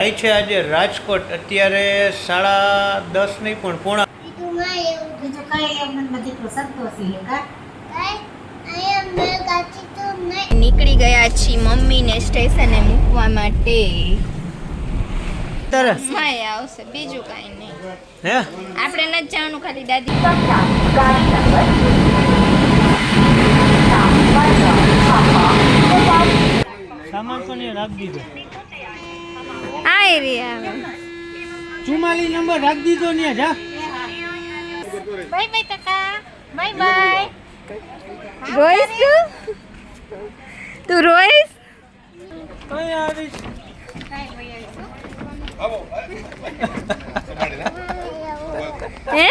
જાય છે આજે રાજકોટ. અત્યારે 10:30 નહીં પણ પોણા. નીકળી ગયા છીએ મમ્મીને સ્ટેશને મૂકવા માટે. માય આવશે બીજું કાંઈ નહીં. હે આપણે નથી જવાનું, ખાલી દાદી. સામાન તો નહીં રાખી દીધો. આ એરિયા 44 નંબર રાખી દીધો ને જા. બાય બાય કાકા, બાય બાય. રોઈસ તું રોઈસ? કઈ આવીશ? હે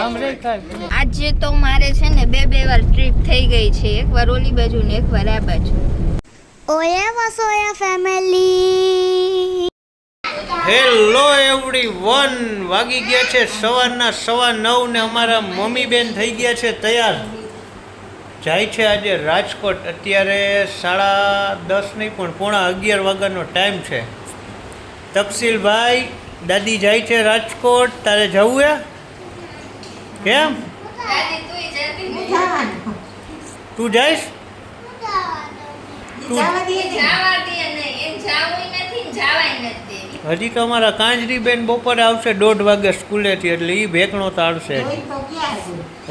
આમ રે કાઈ. આજે તો મારે છે ને બે વાર ટ્રીપ થઈ ગઈ છે. એકવાર ઓલી બાજુ ને એકવાર આ બાજુ. ઓયા વસોયા ફેમિલી. હેલો એવરીવન, વાગી ગયા છે સવારના 9:15 ને અમારા મમ્મી બેન થઈ ગયા છે તૈયાર. જાય છે આજે રાજકોટ. અત્યારે 10:30 નહીં પણ પોણા 11 વાગ્યાનો ટાઈમ છે. તકસીલભાઈ દાદી જાય છે રાજકોટ. તારે જવું હે? કેમ તું જઈશ? હજી તો અમારા કાંજરી બેન બપોરે આવશે 1:30 વાગે સ્કૂલેથી, એટલે એ ભેગણો તો આવશે.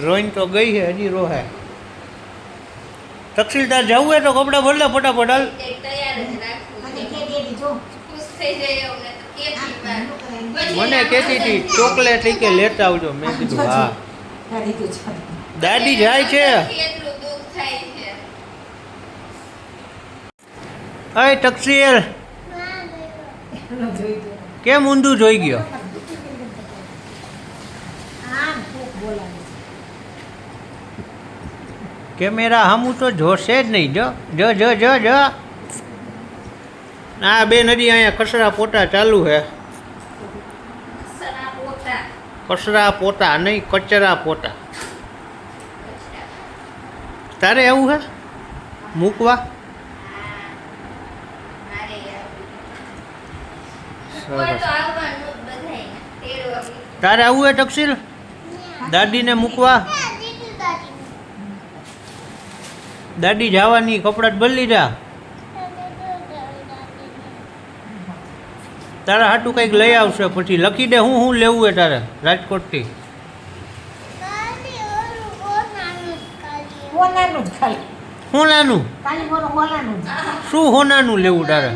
રોઈન તો ગઈ છે, હજી રોહે. તકસીલદાર જવું હોય તો કપડાં ભરલે ફટાફટ હાલ. મને કહેતી હતી ચોકલેટ કે લેતા આવજો. મેં કીધું હા. દાદી જાય છે. અય તકસીલ, કેમ ઊંધું જોઈ ગયો? કેમેરા હમું તો જોશે જ નહીં. જો જો જો જો જો આ બેન હજી અહીંયા કચરા પોતા ચાલુ છે. કચરા પોતા નહીં, કચરા પોતા. તારે આવું હે મૂકવા? તારે આવું હે તકસીલ દાદીને મૂકવા? દાદી જવાની, કપડાં બદલી લીધા. તારા હાટું કંઈક લઈ આવશે, પછી લખી દે હું લેવું હે તારે રાજકોટથી. હોનાનું? શું હોનાનું લેવું તારે?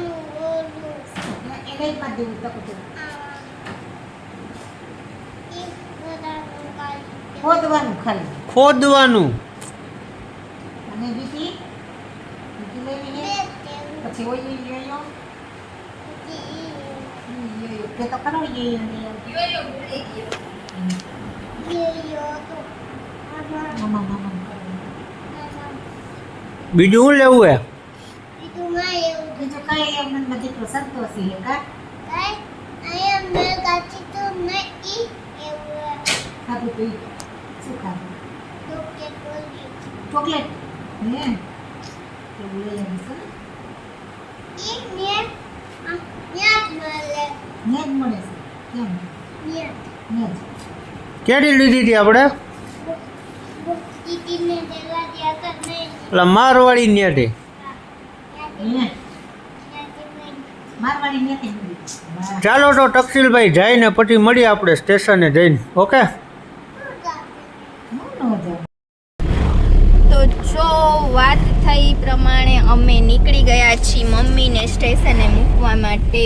ખોદવાનું. બીજું શું લેવું હે? ચોકલેટ કેડી લીધી હતી આપણે? મારવાડી ન્યાથી. ચાલો તો તકસીલભાઈ જઈને પછી મળીએ આપણે સ્ટેશને જઈને. ઓકે? તો જો વાત થઈ પ્રમાણે અમે નીકળી ગયા છીએ મમ્મીને સ્ટેશને મૂકવા માટે.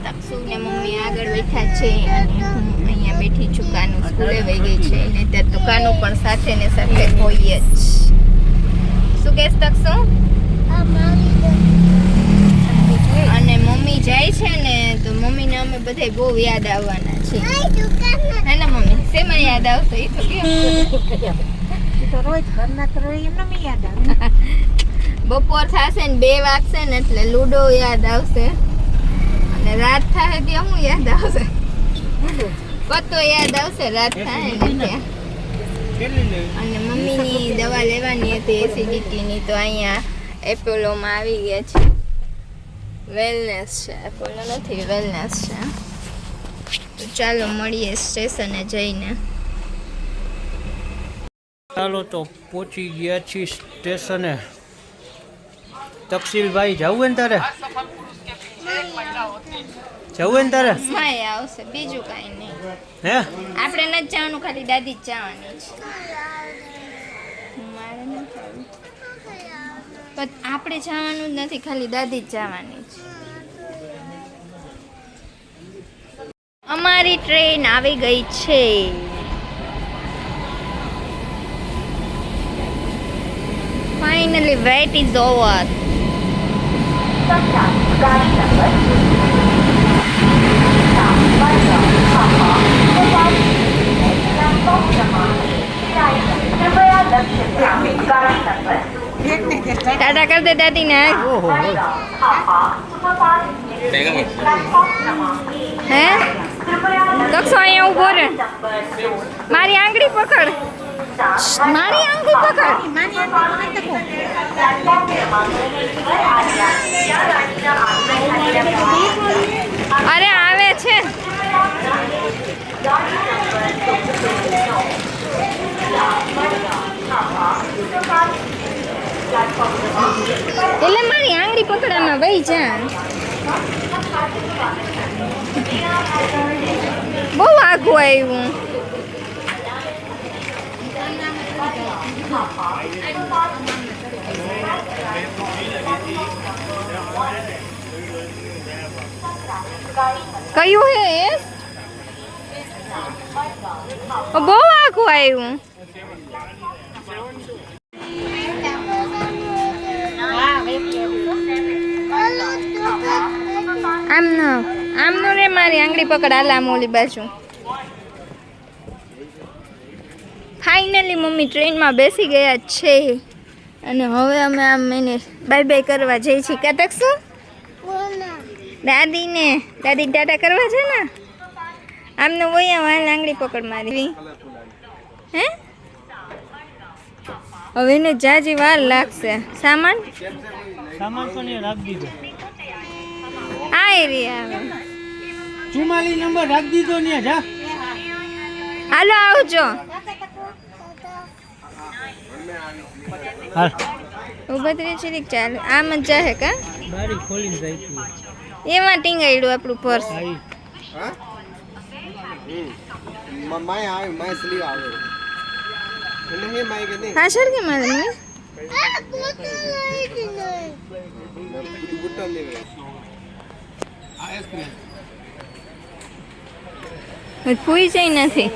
તકસુ ને મમ્મી આગળ બેઠા છે અને હું અહીંયા બેઠી છું. કાનું સ્કૂલે વહી ગઈ છે, નહીંતર તો કાનું પણ સાથે ને સાથે હોય જ. શું કહેશ તકસુ? અને મમ્મી જાય છે ને તો મમ્મીને અમે બધા બહુ યાદ આવવાના છે. હે ને મમ્મી? શેમાં યાદ આવશે એ તો બપોર થશે ને 2 વાગશે ને એટલે લૂડો યાદ આવશે, અને રાત થાય ત્યાં શું યાદ આવશે? પત્તો યાદ આવશે રાત થાય ને ત્યાં. અને મમ્મીની દવા લેવાની હતી એસિડિટીની, તો અહીંયા એપોલોમાં આવી ગયા છે. વેલનેસ છે, એપોલો નથી, વેલનેસ છે. તો ચાલો મળીએ સ્ટેશને જઈને. ચાલો તો પહોંચી ગયા છીએ સ્ટેશને. તકસીલભાઈ જવું ને તારે? જવું ને તારે? માય આવશે, બીજું કાંઈ નહીં. હે આપણે નથી જવાનું, ખાલી દાદી જ જવાની છે. મારે નથી આવવું. પણ આપણે જવાનું જ નથી, ખાલી દાદી જ જવાની છે. અમારી ટ્રેન આવી ગઈ છે. Finally wait is over. Tata કર દે દાદી ને. ઓહો હે કક્ષો અહીંયા ઉભો રે. મારી આંગળી પકડ, મારી આંગળી પકડ. અરે આવે છે. એટલે મારી આંગળી પકડામાં વહી જા. બહુ આઘું આવ્યું. કયું હે બહુ આઘું આવ્યું. આમનો રે મારી આંગળી પકડ. આમ ઓલી બાજુ. ફાઇનલી મમ્મી ટ્રેનમાં બેસી ગયા છે અને હવે અમે આમ એને બાય બાય કરવા જઈ છીએ. કતક શું દાદીને ટાટા કરવા છે ને. આમને વયા વાલ આંગળી પકડ મારી. હે હવે એને જાજી વાર લાગશે. સામાન પણ રાખી દીધો. આ એરિયા આવે 44 નંબર રાખી દીધો ને. જા હાલો આવજો. હાલ ઉભા છે ચાલો. આમ જ જાહે કા બારી ખોલીને રાખી. એમાં ટીંગાડ્યું આપણું પર્સ. માય આવે માય સ્લીવ આવે એટલે હે માય કે નહીં હા સર કે મારે નહીં બુટ્ટા લેવે આઈસ્ક્રીમ કોઈ જઈ નથી.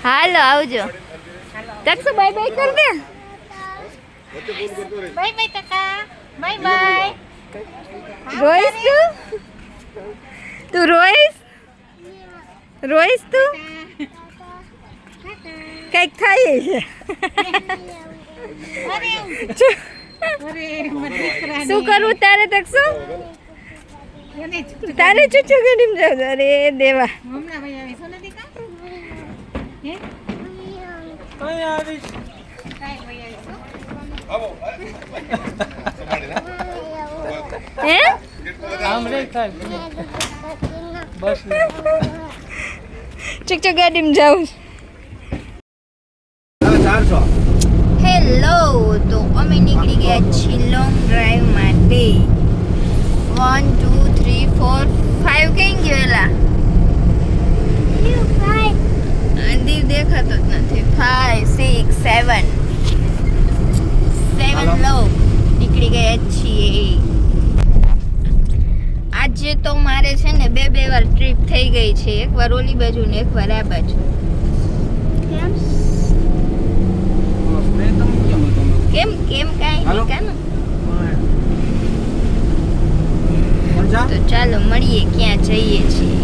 હાલો આવજો. તકસો બાય બાય કર દે. બાય બાય કાકા. Bye bye. રોઈસ તું રોઈસ તું કઈક ખાઈએ છે. શું કરવું તારે તકસો? તારે ચૂચુ ગડીમ જાવ. અરે દેવા હમણાં ભાઈ આવી સોના દીકા હે કઈ આવી કાઈ ભાઈ આવી હે આમ રે ખાય બસ ચૂચુ ગડીમ જાવ. 400 હેલો, તો અમે નીકળી ગયા છીએ લોંગ ડ્રાઈવ માટે. 1 2 3 4 5 કઈ ગયેલા? દીવ દેખાતો જ નથી. 5 6 7 લો નીકળી ગયા છીએ. આજે તો મારે છે ને બે વાર ટ્રીપ થઈ ગઈ છે. એકવાર ઓલી બાજુ ને એકવાર આ બાજુ. કેમ કેમ કાંઈ નહીં કાનું. તો ચાલો મળીએ ક્યાં જઈએ છીએ.